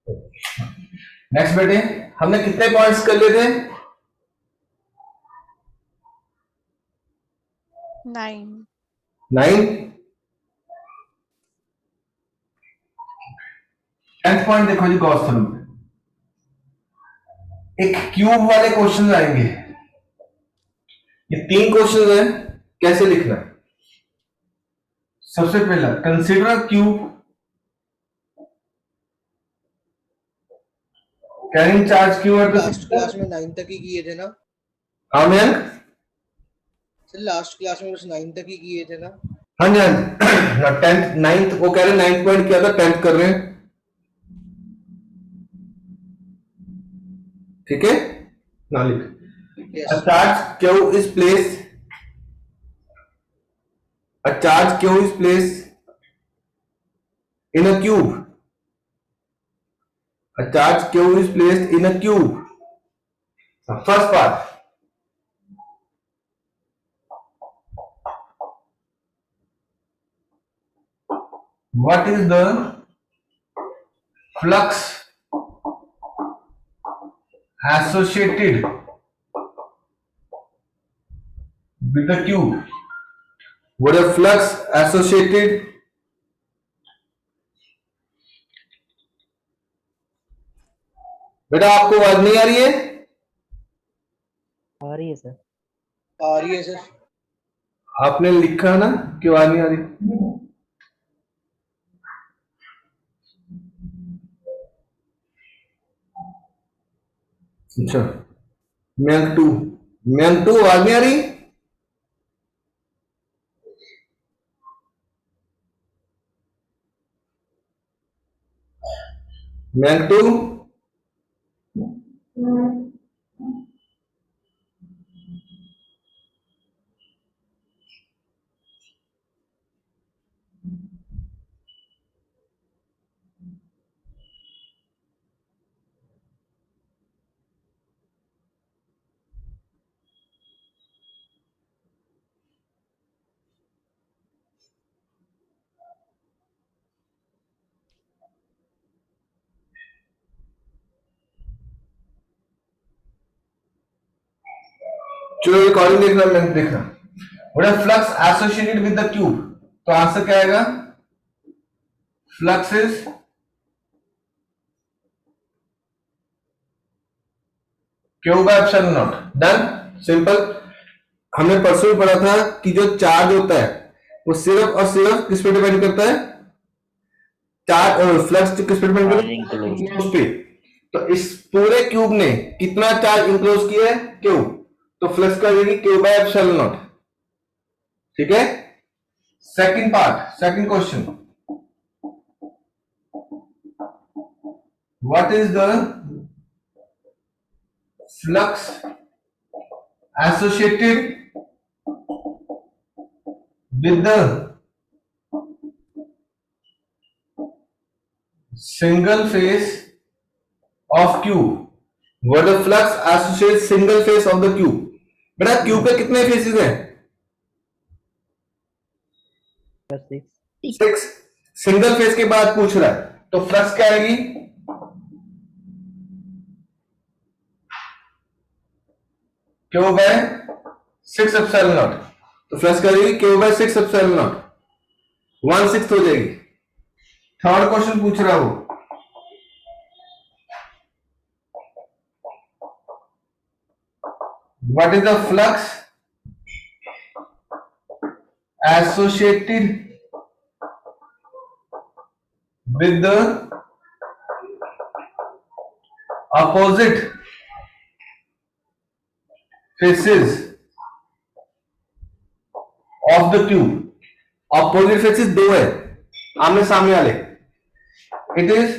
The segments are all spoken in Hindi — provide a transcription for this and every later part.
नेक्स्ट बेटे, हमने कितने पॉइंट्स कर लिए थे? 9. 9। 10th पॉइंट देखो जी, गॉस थ्योरम पे एक क्यूब वाले क्वेश्चन आएंगे। ये 3 क्वेश्चन है, कैसे लिखना है? सबसे पहला, consider cube carrying charge Q at last class में 9 तक ही किए थे ना? हाँ मयंक, सर लास्ट क्लास में बस 9 तक ही किए थे ना? हाँ जी हाँ, 10th 9th वो कह रहे 9th पॉइंट किया था, 10th कर रहे हैं। ठीक है ना, लिख। Yes A charge Q is placed. A charge Q is placed in a cube. A charge Q is placed in a cube. First part. What is the flux associated with the cube? What is the flux associated? बेटा आपको आवाज नहीं आ रही है? आ रही है सर। आ रही है सर। आपने लिखा ना कि आवाज नहीं आ रही। अच्छा, मैंग टू आवाज नहीं आ रही? मैंग टू चलो रिकॉर्डिंग देखना, मैंने देखना। What is flux associated with the cube? तो आंसर क्या आएगा? Flux is Q by epsilon not. Done, simple. हमने परसों भी पढ़ा था कि जो चार्ज होता है वो सिर्फ और सिर्फ किस पे डिपेंड करता है? चार्ज और फ्लक्स किस पे डिपेंड करता है? इंक्लोज पे। तो इस पूरे क्यूब ने कितना चार्ज इंक्लोज किया है? क्यू। तो फ्लक्स का देगी क्यू बाय एप्सिलॉन नॉट। ठीक है। Second part, second question, what is the flux associated with the single face of cube? What the flux associates single face of the cube? बेटा क्यूब पे कितने फेसेस हैं? 6। सिंगल फेस के बाद पूछ रहा है, तो फ्लक्स क्या आएगी? Q by 6 epsilon naught. तो फ्लक्स क्या आएगी? क्यू बाय 6 एप्सिलॉन नॉट, 1/6 हो जाएगी। थर्ड क्वेश्चन पूछ रहा हूं, what is the flux associated with the opposite faces of the cube? opposite faces दो है, आमने सामने वाले। it is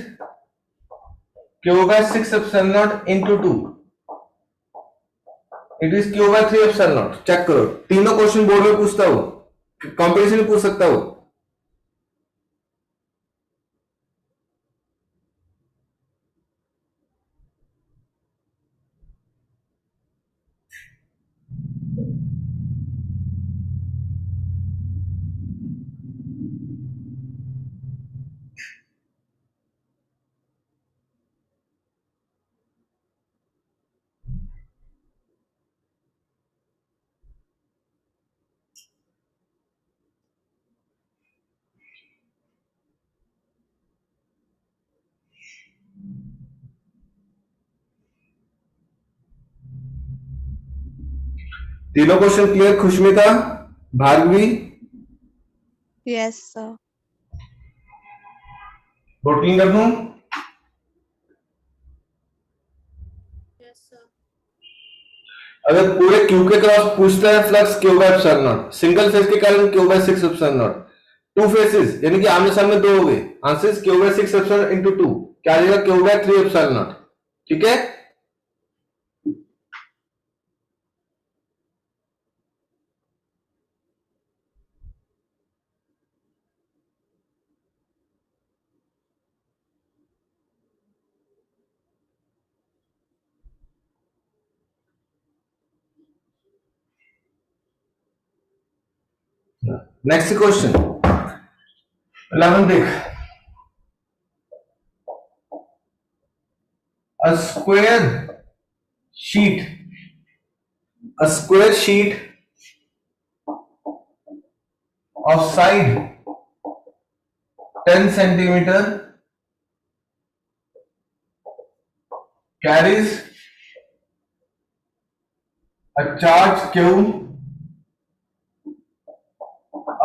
q by 6 epsilon naught into 2, it is q by 3 epsilon naught। Check करो, तीनों क्वेश्चन बोर्ड में पूछता हूं, कंपटीशन में पूछ सकता हूं। तीनों question clear? Khushmita, Bhargavi, Yes, sir. Voting कर दूं? अगर पूरे क्यू के क्रॉस पूछता है flux Q by epsilon naught, single phase के कारण Q by 6 epsilon naught, two faces यानी कि आमने सामने दो हो गए, answer Q by 6 epsilon into 2, क्या आ जाएगा? Q by 3 epsilon naught. ठीक है, नेक्स्ट क्वेश्चन 11 देख। A sheet square sheet of side 10 centimeter carries a charge q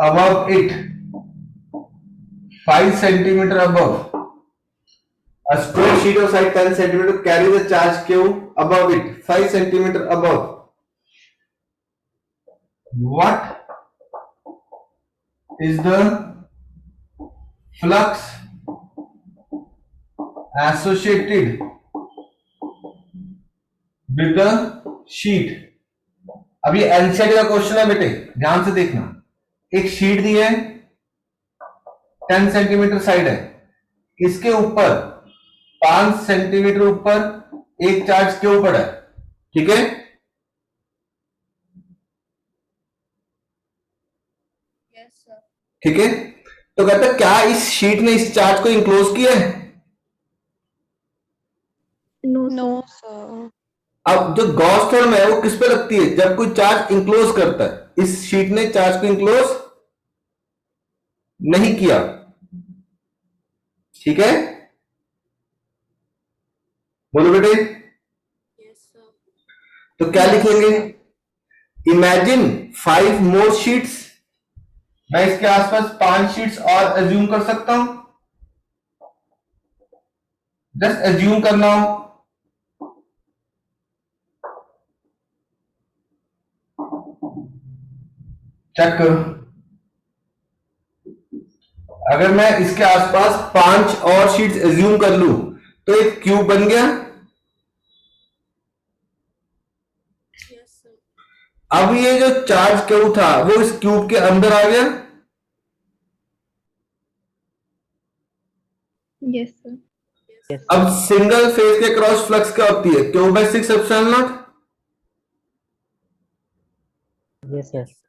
above it 5 centimeter above. A square sheet of side 10 centimeter carries a charge q above it 5 centimeter above. What is the flux associated with the sheet? अब ये एनसीईआरटी का क्वेश्चन है बेटे, ध्यान से देखना। एक शीट दी है, 10 सेंटीमीटर साइड है, इसके ऊपर 5 सेंटीमीटर ऊपर एक चार्ज क्यों पड़ा है? ठीक है, ठीक है, तो कहता है क्या इस शीट ने इस चार्ज को इंक्लोज किया है? No, sir. अब जो गॉस थ्योरम है वो किस पे लगती है? जब कोई चार्ज इंक्लोज करता है, इस शीट ने चार्ज को इंक्लोज नहीं किया। ठीक है, बोलो बेटे। तो क्या लिखेंगे? इमेजिन 5 मोर शीट्स। मैं इसके आसपास 5 शीट्स और एज्यूम कर सकता हूं, जस्ट एज्यूम करना हो। चेक करो, अगर मैं इसके आसपास 5 और शीट्स एज्यूम कर लूं तो एक क्यूब बन गया। अब ये जो चार्ज क्यू था वो इस क्यूब के अंदर आ गया। Yes, sir. अब सिंगल फेज के क्रॉस फ्लक्स क्या होती है? Q by 6 epsilon naught. Yes yes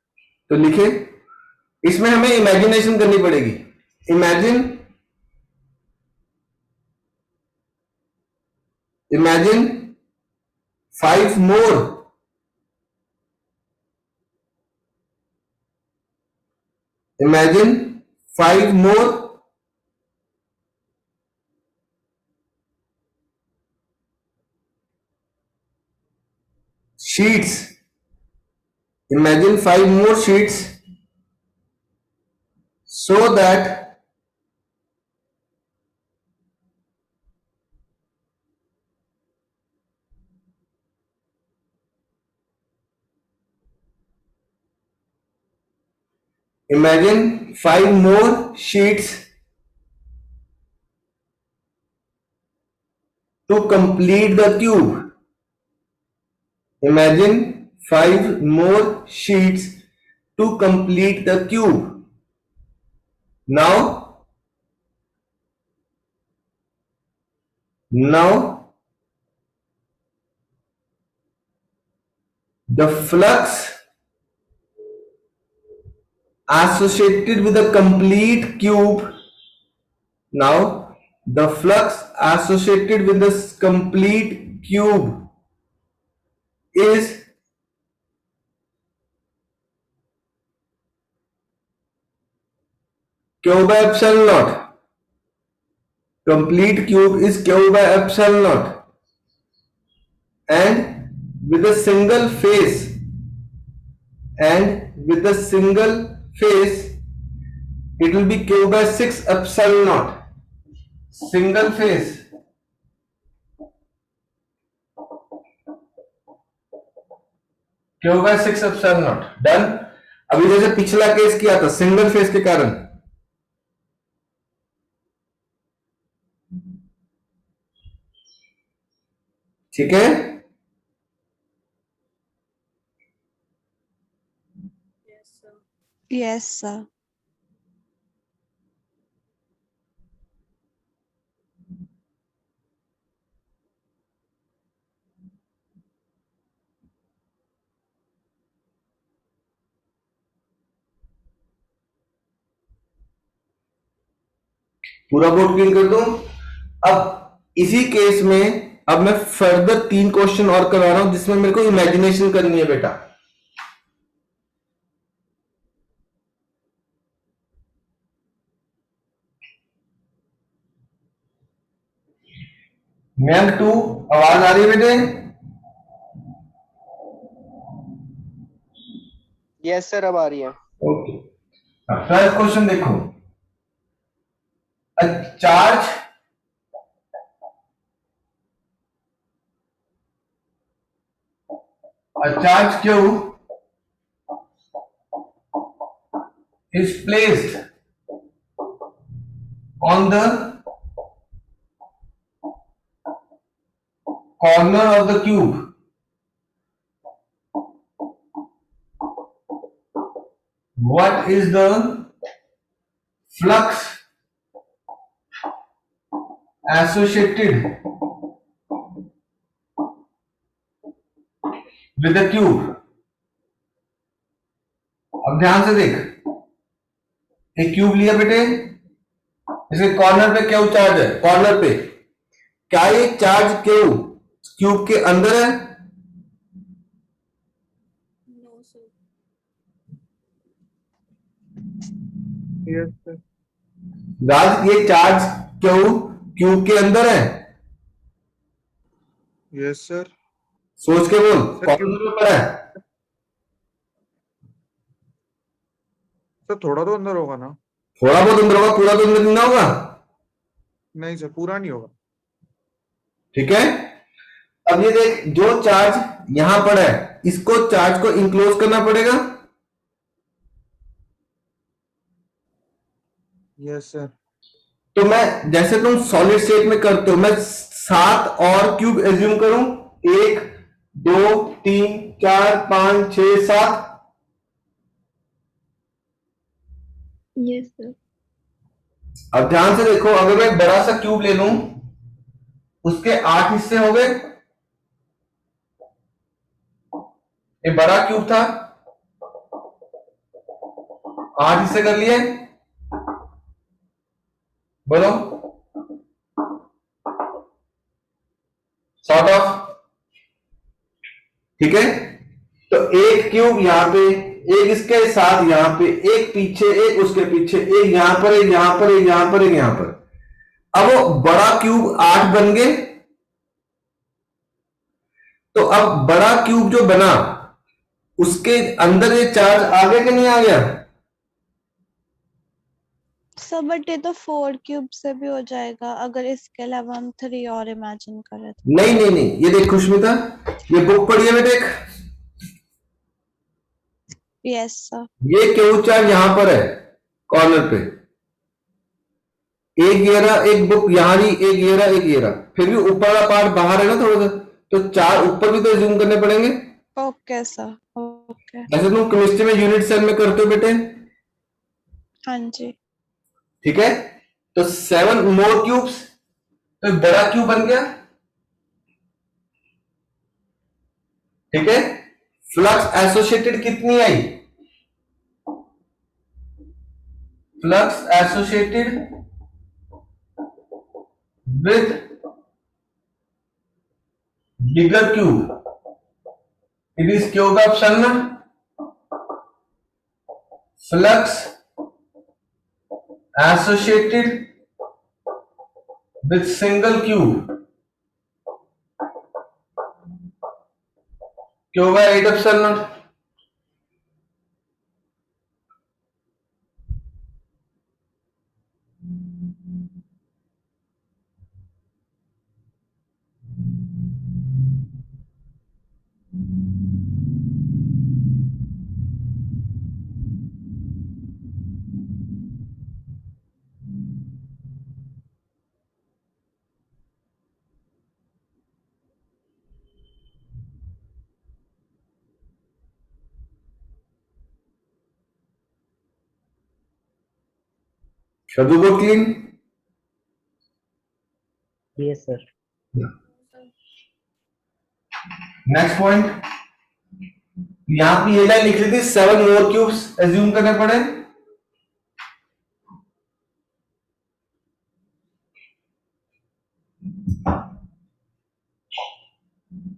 तो लिखे, इसमें हमें इमेजिनेशन करनी पड़ेगी। Imagine imagine 5 more imagine 5 more sheets. Imagine 5 more sheets so that imagine 5 more sheets to complete the cube. Imagine 5 more sheets to complete the cube. Now the flux associated with the complete cube, now the flux associated with this complete cube is Q by epsilon naught. Complete cube is Q by epsilon naught, and with a single phase and with the single phase it will be q by 6 epsilon naught. Single phase q by 6 epsilon naught. Done. अभी जैसे पिछला केस किया था सिंगल फेज के कारण, ठीक है. Yes, sir. पूरा बोर्ड क्लीन कर दूं. अब इसी केस में अब मैं फर्दर 3 क्वेश्चन और करवा रहा हूं जिसमें मेरे को इमेजिनेशन करनी है बेटा. मैम 2 आवाज आ रही है बेटे? यस सर, अब आ रही है। ओके. फर्स्ट क्वेश्चन देखो. A charge Q is placed on the corner of the cube. What is the flux associated with the cube? अब ध्यान से देख, एक क्यूब लिया बेटे, इसके कॉर्नर पे क्यू चार्ज है. कॉर्नर पे क्या ये चार्ज क्यू क्यूब के अंदर है? No, sir. Yes, sir. राज, ये चार्ज क्यू क्यूब के अंदर है? Yes, sir. सोच के बोल. सर, कॉर्नर पे पड़ा है? सर थोड़ा तो अंदर होगा ना? थोड़ा बहुत अंदर होगा, पूरा तो अंदर नहीं ना होगा. नहीं सर, पूरा नहीं होगा। ठीक है. अब ये देख, जो चार्ज यहां पर है इसको चार्ज को इंक्लोज करना पड़ेगा. Yes sir. तो मैं, जैसे तुम सॉलिड स्टेट में करते हो, मैं 7 और क्यूब एज्यूम करूं. 1 2 3 4 5 6 7. Yes, sir. अब ध्यान से देखो, अगर मैं एक बड़ा सा क्यूब ले लूं, उसके 8 हिस्से हो गए. एक बड़ा क्यूब था, 8 हिस्से कर लिए. बोलो. Sort of. ठीक है. तो एक क्यूब यहां पे, एक इसके साथ यहां पे, एक पीछे, एक उसके पीछे, एक यहां पर, एक यहां पर, एक यहां पर, एक यहां पर. अब वो बड़ा क्यूब 8 बन गए. तो अब बड़ा क्यूब जो बना उसके अंदर ये चार्ज आ गया कि नहीं आ गया? सर बट ये तो 4 क्यूब से भी हो जाएगा अगर इसके अलावा हम 3 और इमेजिन करें तो। नहीं नहीं नहीं, ये देख खुशमिता, ये बुक पढ़ी है बेटे एक. Yes sir. ये क्यू चार्ज यहां पर है कॉर्नर पे. एक ये रहा, एक बुक यहां रही, एक ये रहा, एक ये रहा. फिर भी ऊपर वाला पार्ट बाहर है ना थोड़ा सा, तो 4 ऊपर भी तो जूम करने पड़ेंगे. Okay sir, okay. जैसे तुम केमिस्ट्री में यूनिट सेल में करते हो बेटे. हाँ जी। ठीक है. तो 7 मोर क्यूब्स, तो एक बड़ा क्यूब बन गया. ठीक है. फ्लक्स एसोसिएटेड कितनी आई? Flux associated with bigger cube, it is cube option ना. Flux associated with single cube, Q by 8 epsilon naught. Shall we go clean? Yes, sir. Next point, यहां पे ये लाइन लिख ली थी 7 मोर क्यूब्स एज्यूम करने पड़े।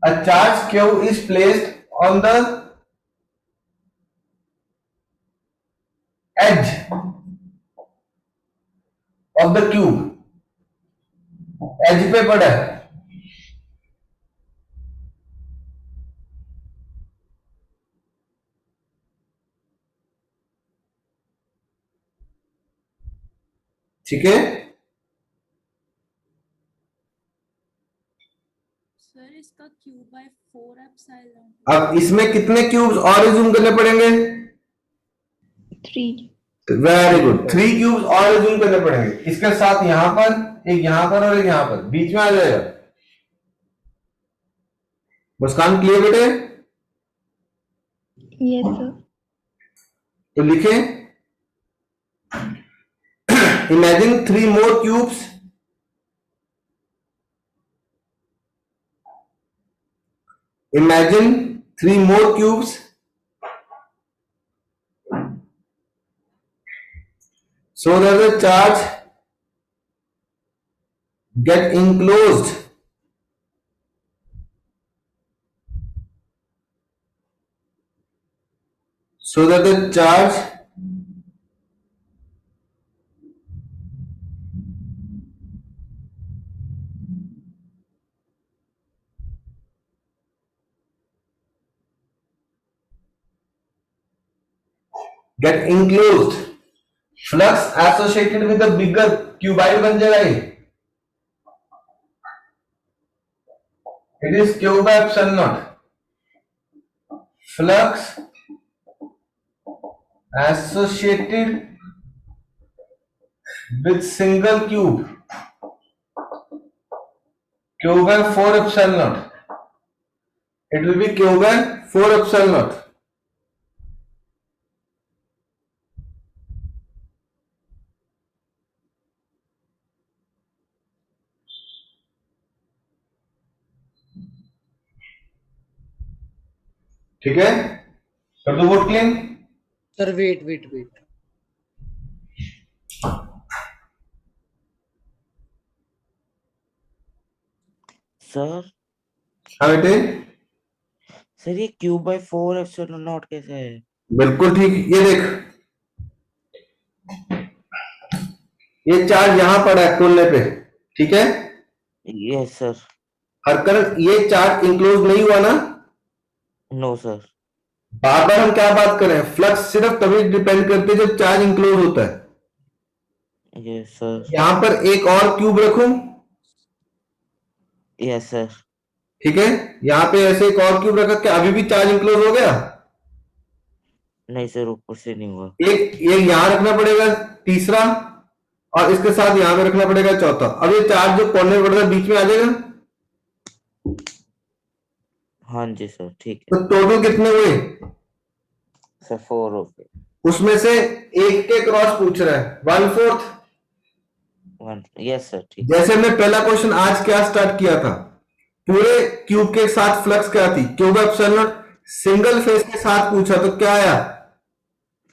A charge Q is placed on the edge of the cube, edge पे पड़ा है। ठीक है, सर इसका Q/4 अब इसमें कितने क्यूब्स और एज्यूम करने पड़ेंगे? 3. वेरी गुड, 3 क्यूब्स और एज्यूम करने पड़ेंगे। इसके साथ यहां पर एक, यहां पर और एक यहां पर, बीच में आ जाएगा। मुस्कान क्लियर बेटे? Yes, sir. तो लिखें, imagine 3 more cubes imagine 3 more cubes so that the charge get enclosed so that the charge get enclosed, flux associated with the bigger cuboid बन जाएगा ये, it is Q by epsilon naught, flux associated with single cube, Q by 4 epsilon naught, it will be Q by 4 epsilon naught। ठीक है, कर दो वोट clean. Sir wait wait wait, sir हाँ बेटे, सर ये Q/4 कैसे है? बिल्कुल ठीक। ये देख, ये चार्ज यहां पड़ा है कोने पे, ठीक है, यस सर। हर करंट ये चार्ज इंक्लोज नहीं हुआ ना। No sir. बार बार हम क्या बात करें, फ्लक्स सिर्फ तभी डिपेंड करते हैं जब चार्ज इंक्लोज होता है। Yes sir. यहां पर एक और क्यूब रखूं, यस सर। ठीक है, यहां पे ऐसे एक और क्यूब रखा, क्या अभी भी चार्ज इंक्लोज हो गया? नहीं सर, ऊपर से नहीं हुआ। एक ये यहां रखना पड़ेगा तीसरा, और इसके साथ यहां पे रखना पड़ेगा चौथा। अब ये चार्ज जो कोने में पड़ रहा है बीच में आ जाएगा। हाँ जी सर, ठीक है। तो टोटल कितने हुए? सर 4 हो गए। उसमें से एक के क्रॉस पूछ रहा है, 1/4। 1, यस सर, ठीक। जैसे हमने पहला क्वेश्चन आज क्या स्टार्ट किया था, पूरे क्यूब के साथ फ्लक्स क्या थी, cube epsilon naught. Single phase के साथ पूछा तो क्या आया?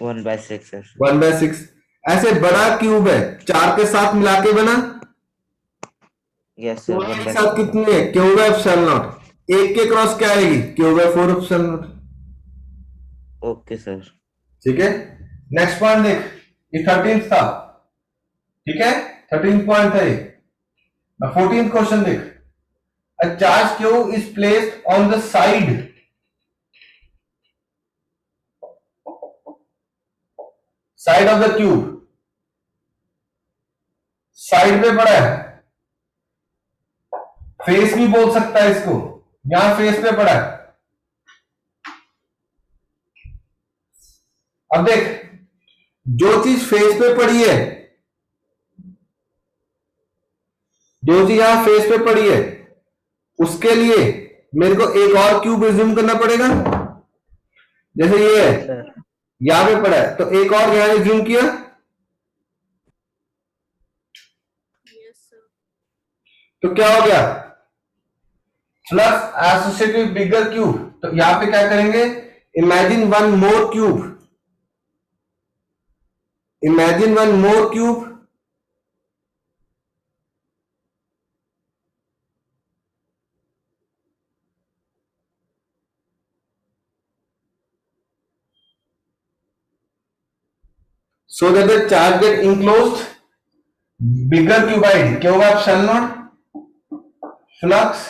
1/6 सर। 1/6। ऐसे बड़ा क्यूब है, 4 के साथ मिला के बना, यस सर, एक साथ कितनी है? Cube epsilon not. एक के क्रॉस क्या आएगी? Q/4 epsilon naught. Okay sir. ठीक है, नेक्स्ट पॉइंट देख, ये 13th था, ठीक है, 13th पॉइंट था ये। 14th क्वेश्चन देख, a charge Q is placed on the side of the cube, side पे पड़ा है, फेस भी बोल सकता है इसको, यहां फेस पे पड़ा है। अब देख, जो चीज फेस पे पड़ी है, जो चीज यहां फेस पे पड़ी है, उसके लिए मेरे को एक और क्यूब रिज्यूम करना पड़ेगा। जैसे ये है, सर यहां पे पड़ा है, तो एक और यहां रिज्यूम किया, तो क्या हो गया, flux associated with bigger cube. तो यहां पे क्या करेंगे, imagine one more cube, imagine one more cube, so that the charge get enclosed bigger cuboid, q by epsilon naught flux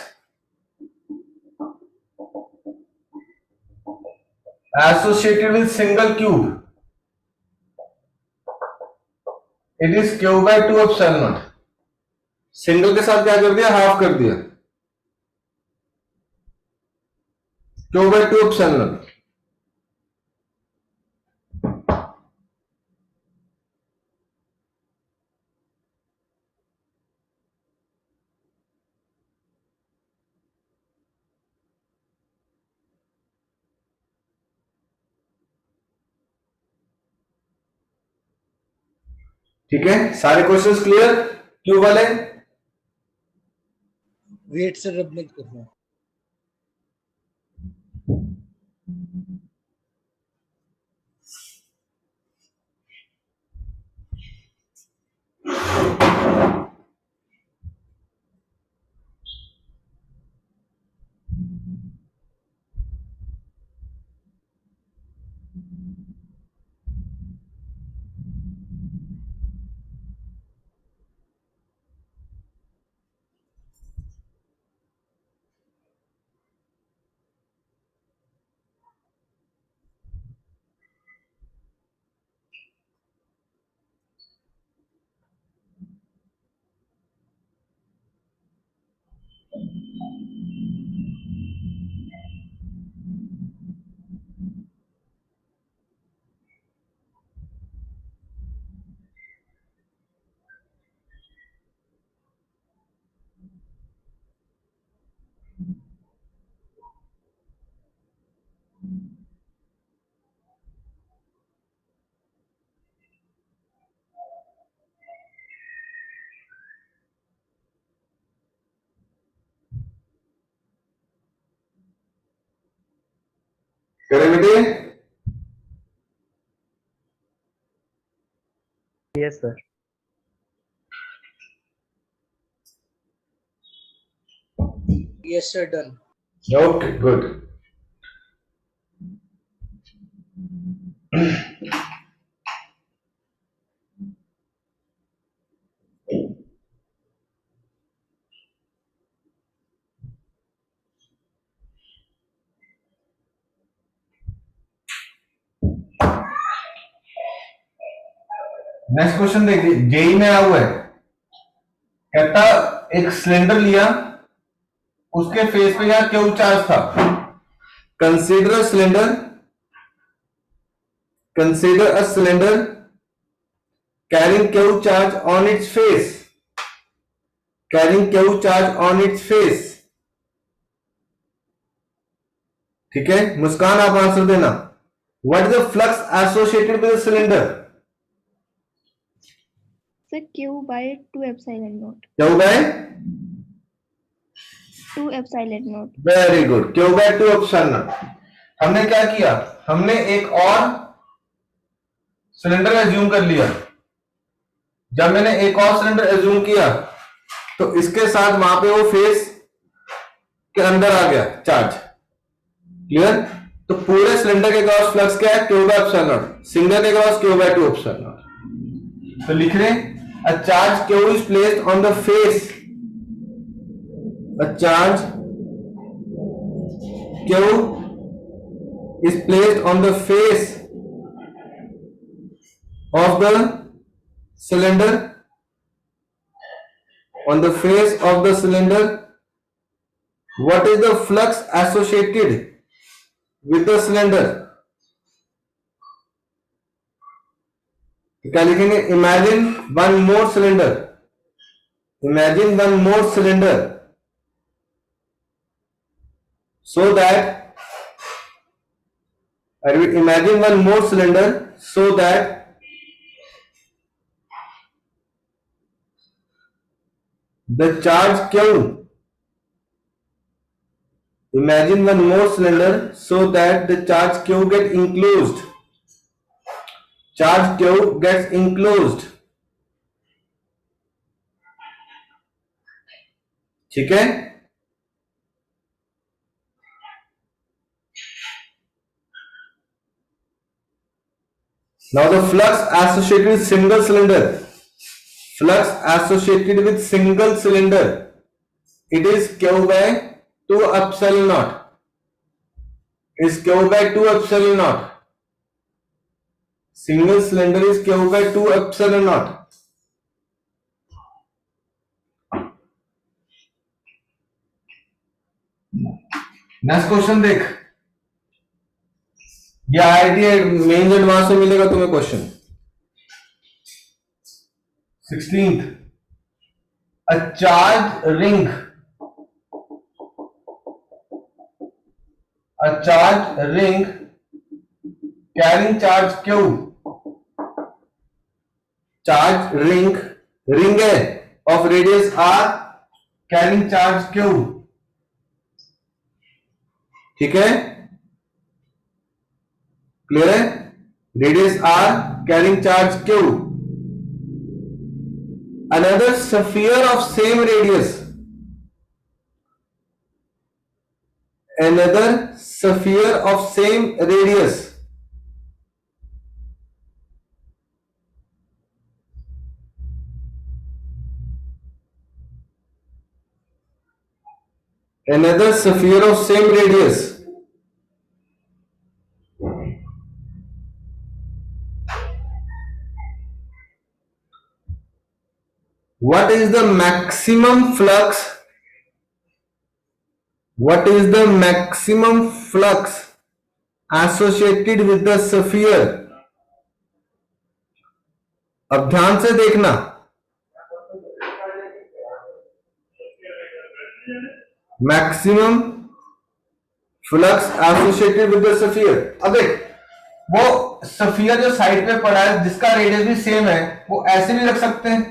associated with single cube, it is q by 2 epsilon naught। Single के साथ क्या कर दिया, हाफ कर दिया, q by 2 epsilon naught। ठीक है, सारे क्वेश्चंस क्लियर क्यूब वाले। वेट से रब मत करना। करें बेटे, Yes, sir. Yes sir, done. Okay good. Next question देखिए, जेई में आया हुआ है, कहता एक सिलेंडर लिया, उसके फेस पे यहां क्यू चार्ज था। Consider a cylinder, consider a cylinder carrying Q charge on its face, carrying Q charge on its face. ठीक है, मुस्कान आप आंसर देना। What is the flux associated with the cylinder? Sir, Q by 2 epsilon naught. Q by 2 epsilon naught. Very good, Q by 2 epsilon. हमने क्या किया, हमने एक और सिलेंडर एज्यूम कर लिया। जब मैंने एक और सिलेंडर एज्यूम किया तो इसके साथ वहां पे वो फेस के अंदर आ गया चार्ज। क्लियर? तो पूरे सिलेंडर के क्रॉस फ्लक्स क्या है, Q by epsilon naught. Single के cross Q by 2 epsilon naught. तो लिख रहे हैं a charge q is placed on the face, a charge q is placed on the face of the cylinder, on the face of the cylinder. What is the flux associated with the cylinder? क्या लिखेंगे, imagine one more cylinder, imagine one more cylinder so that, I will imagine one more cylinder so that the charge q, imagine one more cylinder so that the charge q get enclosed, charge q gets enclosed, ठीक है। Now the flux associated with single cylinder, flux associated with single cylinder, it is q by 2 epsilon naught, is q by 2 epsilon naught, single cylinder is q by 2 epsilon naught। Next question देख, ये आईआईटी मेंस एडवांस में मिलेगा तुम्हें question. 16th, a charged ring, a charged ring carrying charge q, charged ring, ring है of radius r carrying charge q, ठीक है, क्लियर है, radius r carrying charge q, another sphere of same radius, another sphere of same radius, another sphere of same radius, what is the maximum flux, what is the maximum flux associated with the sphere। अब ध्यान से देखना, maximum flux associated with the sphere. अब देख, वो स्फीयर जो साइड पे पड़ा है जिसका रेडियस भी सेम है, वो ऐसे भी रख सकते हैं,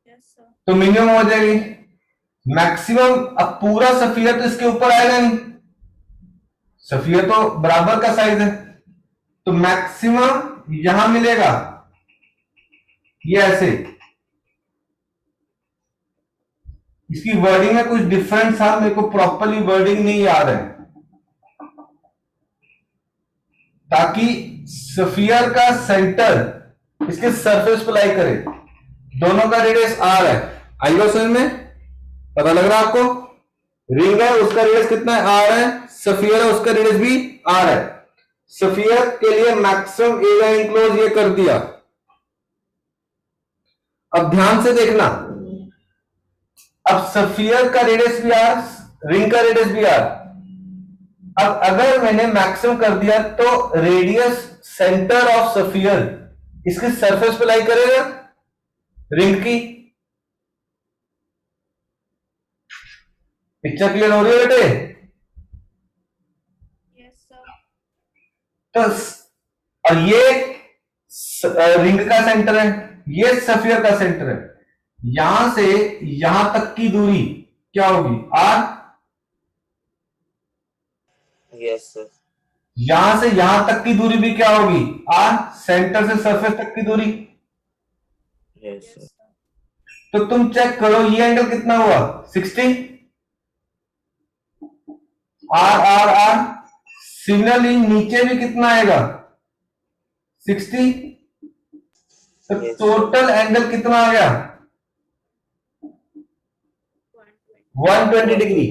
Yes, sir. तो मिनिमम हो जाएगी मैक्सिमम। अब पूरा स्फीयर तो इसके ऊपर आएगा नहीं, स्फीयर तो बराबर का साइज है, तो मैक्सिमम यहां मिलेगा, ये ऐसे। इसकी वर्डिंग में कुछ डिफरेंस था, मेरे को प्रॉपरली वर्डिंग नहीं याद है, ताकि स्फीयर का सेंटर इसके सरफेस पर लाई करे, दोनों का रेडियस r है। आइएगा समझ में, पता लग रहा है आपको, रिंग है उसका रेडियस कितना है, r है, स्फीयर है उसका रेडियस भी r है। स्फीयर के लिए मैक्सिमम एरिया इंक्लोज ये कर दिया। अब ध्यान से देखना, अब स्फीयर का रेडियस भी r, रिंग का रेडियस भी r। अब अगर मैंने मैक्सिमम कर दिया तो रेडियस सेंटर ऑफ स्फीयर इसके सरफेस पे लाई करेगा रिंग की। पिक्चर क्लियर हो रही है बेटे? Yes, sir. तो और ये रिंग का सेंटर है, ये स्फीयर का सेंटर है, यहां से यहां तक की दूरी क्या होगी, r। Yes sir. यहां से यहां तक की दूरी भी क्या होगी, r, सेंटर से सरफेस तक की दूरी। Yes sir. तो तुम चेक करो ये एंगल कितना हुआ, 60। r सिमिलरली नीचे भी कितना आएगा, 60। तो Yes. टोटल एंगल कितना आ गया, 120 डिग्री।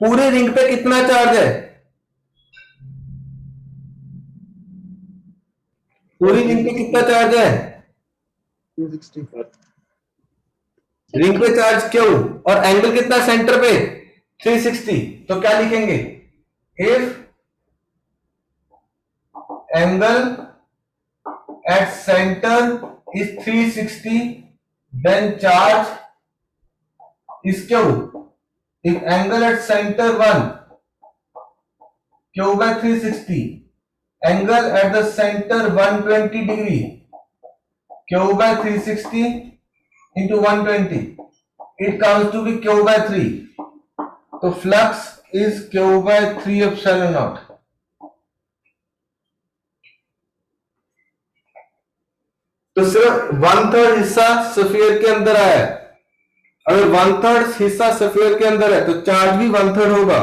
पूरे रिंग पे कितना चार्ज है, पूरी रिंग पे कितना चार्ज है, 260। रिंग पे चार्ज क्यों, और एंगल कितना सेंटर पे, 360। तो क्या लिखेंगे, if angle at centre is 360 then charge is Q. If angle at centre 1 Q by 360, angle at the centre 120 degree, Q by 360 into 120. It comes to be Q by 3. तो flux is Q by 3 epsilon naught. तो सिर्फ 1/3 हिस्सा स्फीयर के अंदर आया है। अगर 1/3 हिस्सा स्फीयर के अंदर है तो चार्ज भी 1/3 होगा।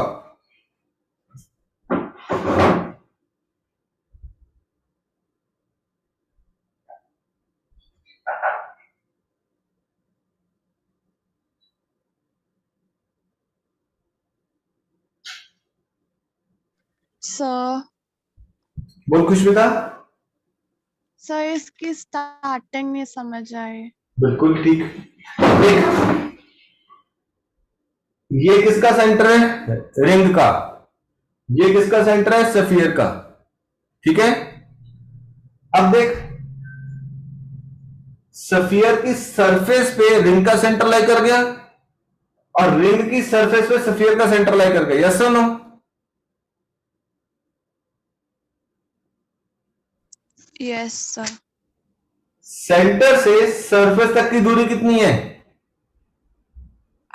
सर बोल खुशमिता। सर इसकी स्टार्टिंग नहीं समझ आई। बिल्कुल ठीक। देख, ये किसका सेंटर है? रिंग का। ये किसका सेंटर है? स्फीयर का। ठीक है, अब देख, स्फीयर की सरफेस पे रिंग का सेंटर लाई कर गया और रिंग की सरफेस पे स्फीयर का सेंटर लाई कर गया। यस और नो? Yes sir. सेंटर से सरफेस तक की दूरी कितनी है?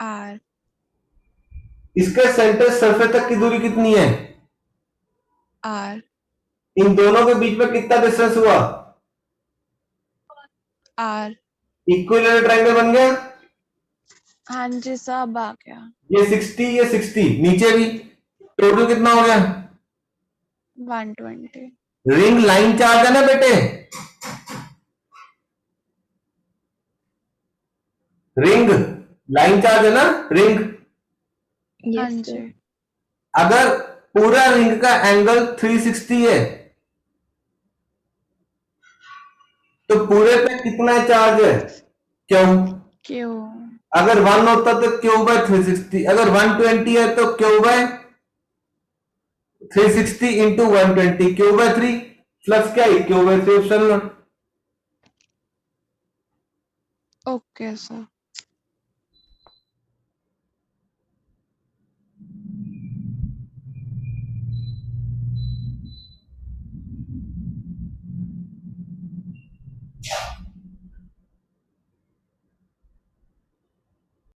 आर। इसके सेंटर से सरफेस तक की दूरी कितनी है? आर। इन दोनों के बीच में कितना डिस्टेंस हुआ? आर। इक्विलेटरल ट्रायंगल बन गया। हाँ जी सर, अब आ गया। ये 60, ये 60, नीचे भी टोटल कितना हो गया? 120। रिंग लाइन चार्ज है ना बेटे? रिंग लाइन चार्ज है ना? रिंग। हाँ Yes, जी। sir. अगर पूरा रिंग का एंगल 360 है तो पूरे पे कितना चार्ज है? क्यों? क्यों? अगर 1 होता तो क्यू बाय 360, अगर 120 है तो Q by 360 into 120, Q by 3 plus क्या है? Q by 3 epsilon naught. Okay sir.